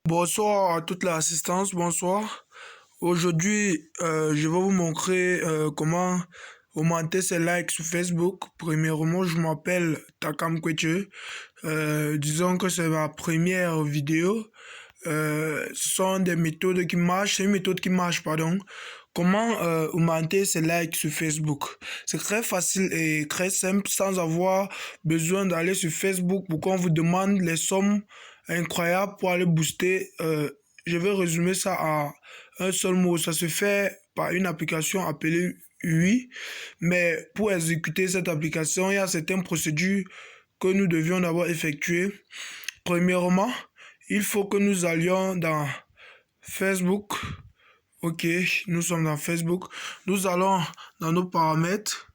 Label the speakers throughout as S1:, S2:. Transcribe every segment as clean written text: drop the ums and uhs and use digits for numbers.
S1: Bonsoir à toute l'assistance, bonsoir. Aujourd'hui, je vais vous montrer comment augmenter ses likes sur Facebook. Premièrement, je m'appelle Takam Kweche. Disons que c'est ma première vidéo. Ce sont des méthodes qui marchent, c'est une méthode qui marche, pardon. Comment augmenter ses likes sur Facebook? C'est très facile et très simple sans avoir besoin d'aller sur Facebook pour qu'on vous demande les sommes incroyables pour aller booster. Je vais résumer ça à un seul mot. Ça se fait par une application appelée UI. Mais pour exécuter cette application, il y a certaines procédures que nous devions d'abord effectuer. Premièrement, il faut que nous allions dans Facebook. Ok, nous sommes dans Facebook. Nous allons dans nos paramètres.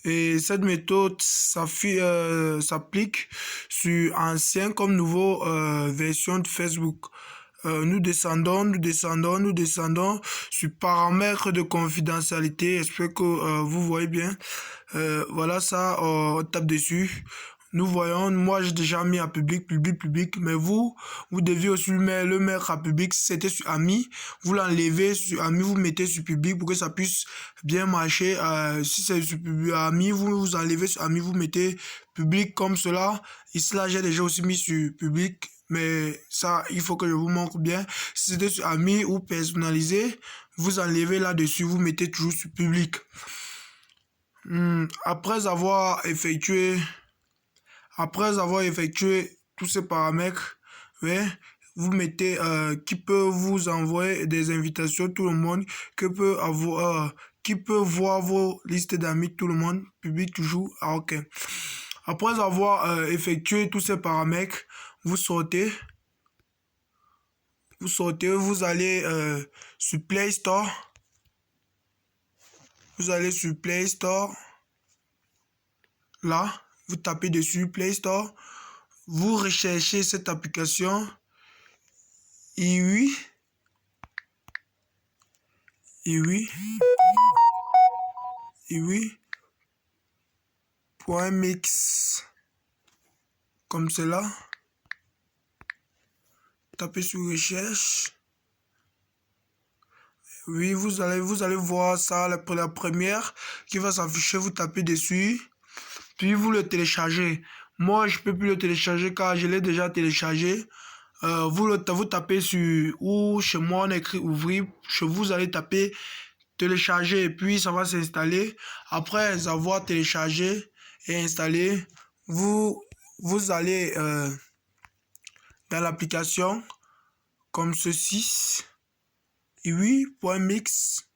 S1: Et cette méthode s'applique sur ancien comme nouveau version de Facebook. Nous descendons sur paramètres de confidentialité. J'espère que vous voyez bien. Voilà ça, on tape dessus. Nous voyons, moi j'ai déjà mis à public, mais vous deviez aussi le mettre à public. Si c'était sur Amis, vous l'enlevez sur Amis, vous mettez sur public pour que ça puisse bien marcher. Si c'est sur Amis, vous enlevez sur Amis, vous mettez public comme cela. Ici là, j'ai déjà aussi mis sur public, mais ça, il faut que je vous montre bien. Si c'était sur Amis ou personnalisé, vous enlevez là-dessus, vous mettez toujours sur public. Après avoir effectué tous ces paramètres, ouais, vous mettez qui peut vous envoyer des invitations, tout le monde, qui peut voir vos listes d'amis, tout le monde, public toujours, ok. Après avoir effectué tous ces paramètres, vous sortez, vous allez sur Play Store, là, vous tapez dessus Play Store, vous recherchez cette application iwi point mix comme cela. Tapez sur recherche. Oui, vous allez voir ça, la première qui va s'afficher, vous tapez dessus, puis vous le téléchargez. Moi, je peux plus le télécharger car je l'ai déjà téléchargé. Vous tapez sur, ou chez moi on écrit ouvrir, chez vous allez taper télécharger et puis ça va s'installer. Après avoir téléchargé et installé, vous allez dans l'application comme ceci, iwi.mix.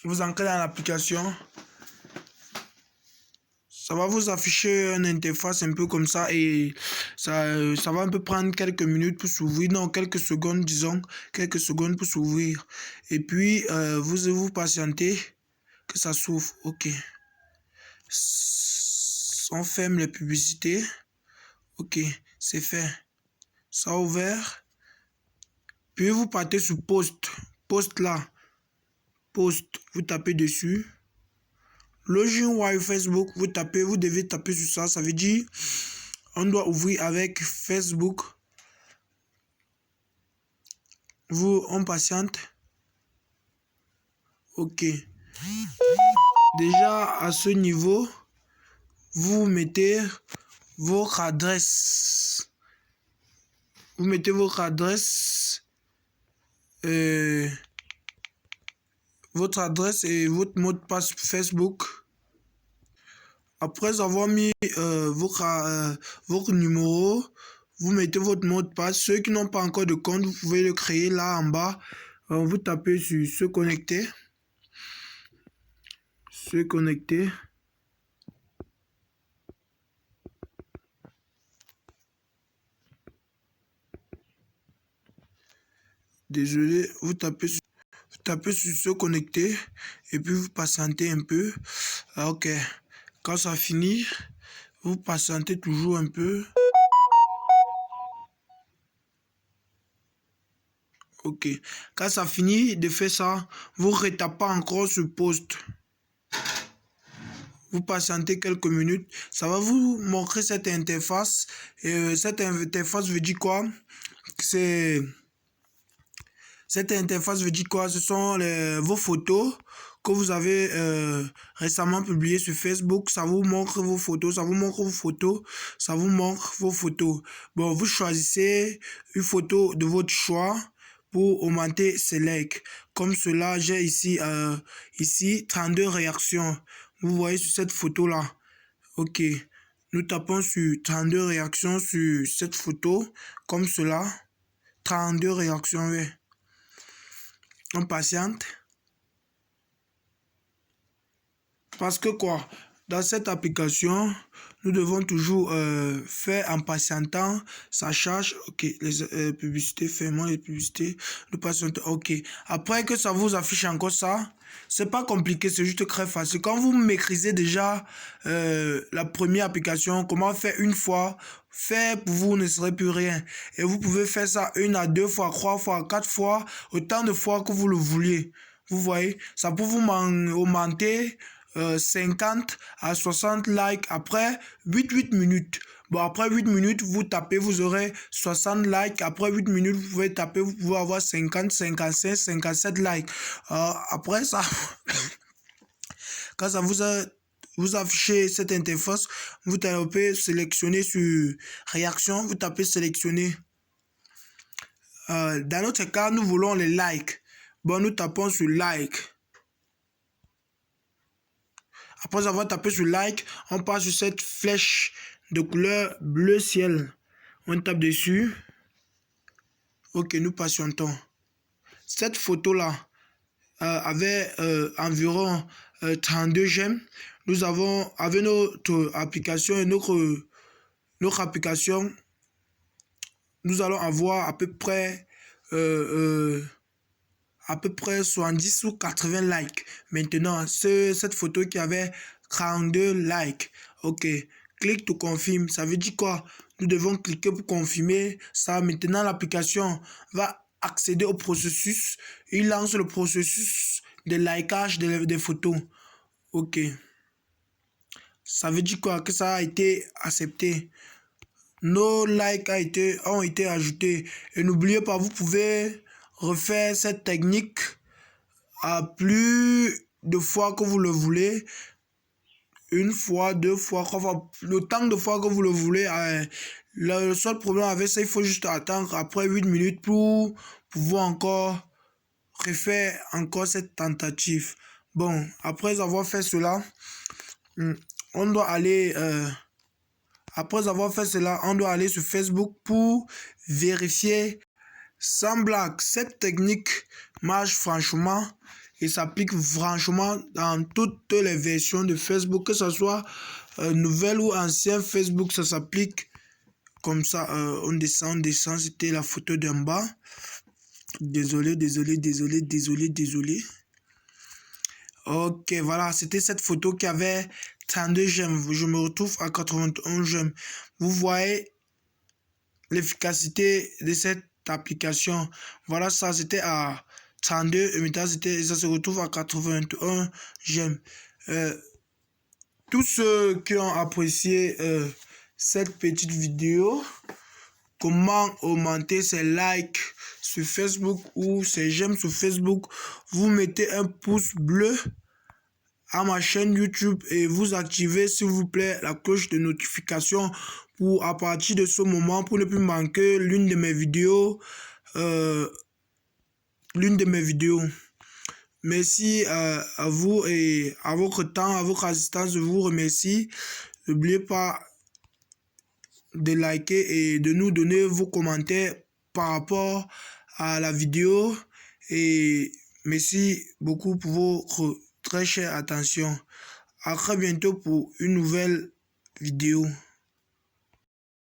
S1: Vous entrez dans l'application. Ça va vous afficher une interface un peu comme ça et ça va un peu prendre quelques minutes pour s'ouvrir. Non, quelques secondes, disons. Quelques secondes pour s'ouvrir. Et puis, vous patientez que ça s'ouvre. Ok. On ferme les publicités. Ok, c'est fait. Ça a ouvert. Puis vous partez sur post. Post là. Post. Vous tapez dessus. Login while Facebook, vous devez taper sur ça. Ça veut dire, on doit ouvrir avec Facebook. On patiente. Ok. Déjà, à ce niveau, vous mettez votre adresse. Vous mettez votre adresse. Votre adresse et votre mot de passe Facebook. Après avoir mis votre numéro, vous mettez votre mot de passe. Ceux qui n'ont pas encore de compte, vous pouvez le créer là en bas. Vous tapez sur se connecter. Se connecter. Désolé, vous tapez sur se connecter et puis vous patientez un peu. Ok. Quand ça finit, vous patientez toujours un peu. Ok. Quand ça finit de faire ça, vous retapez encore ce post. Vous patientez quelques minutes. Ça va vous montrer cette interface. Et cette interface veut dire quoi? Cette interface veut dire quoi? Ce sont vos photos que vous avez récemment publiées sur Facebook. Ça vous montre vos photos, ça vous montre vos photos, ça vous montre vos photos. Bon, vous choisissez une photo de votre choix pour augmenter ces likes. Comme cela, j'ai ici 32 réactions. Vous voyez sur cette photo-là. Ok. Nous tapons sur 32 réactions sur cette photo. Comme cela. 32 réactions, oui. On patiente. Parce que quoi? Dans cette application, nous devons toujours faire en patientant. Ça charge. Ok. Les publicités, fermons les publicités. Nous patientons. Ok. Après que ça vous affiche encore ça, c'est pas compliqué, c'est juste très facile. Quand vous maîtrisez déjà la première application, comment faire une fois, faire pour vous ne serait plus rien. Et vous pouvez faire ça 1 à 2 fois, 3 fois, 4 fois, autant de fois que vous le vouliez. Vous voyez, ça peut vous augmenter 50 à 60 likes après 8 minutes. Bon, après 8 minutes, vous tapez, vous aurez 60 likes. Après 8 minutes, vous pouvez taper, vous pouvez avoir 50, 55, 57 likes. Après ça, quand ça vous affichez cette interface, vous tapez sélectionner sur réaction, vous tapez sélectionner. Dans notre cas, nous voulons les likes. Bon, nous tapons sur like. Après avoir tapé sur like, on passe sur cette flèche de couleur bleu ciel. On tape dessus. Ok, nous patientons. Cette photo-là avait environ 32 j'aime. Nous avons, avec notre application et notre application, nous allons avoir à peu près 70 ou 80 likes. Maintenant, cette photo qui avait 42 likes. Ok, clique to confirm. Ça veut dire quoi? Nous devons cliquer pour confirmer ça. Maintenant, l'application va accéder au processus. Il lance le processus de likeage des photos. Ok. Ça veut dire quoi? Que ça a été accepté. Nos likes ont été ajoutés. Et n'oubliez pas, vous pouvez refaire cette technique à plus de fois que vous le voulez. Une fois, 2 fois, 3 fois, le temps de fois que vous le voulez. Le seul problème avec ça, il faut juste attendre après 8 minutes pour pouvoir encore refaire encore cette tentative. Bon, après avoir fait cela, on doit aller... après avoir fait cela, on doit aller sur Facebook pour vérifier. Sans blague, cette technique marche franchement et s'applique franchement dans toutes les versions de Facebook, que ce soit nouvelle ou ancien Facebook, ça s'applique comme ça. On descend, c'était la photo d'en bas. Désolé. Ok, voilà, c'était cette photo qui avait 32 j'aime. Je me retrouve à 91 j'aime. Vous voyez l'efficacité de cette application. Voilà, ça c'était à 32 et maintenant ça se retrouve à 81 j'aime. Tous ceux qui ont apprécié cette petite vidéo, comment augmenter ses likes sur Facebook ou ses j'aime sur Facebook, vous mettez un pouce bleu à ma chaîne YouTube et vous activez s'il vous plaît la cloche de notification pour à partir de ce moment pour ne plus manquer l'une de mes vidéos. Merci à vous et à votre temps, à votre assistance, je vous remercie. N'oubliez pas de liker et de nous donner vos commentaires par rapport à la vidéo et merci beaucoup pour votre très chère attention. À très bientôt pour une nouvelle vidéo.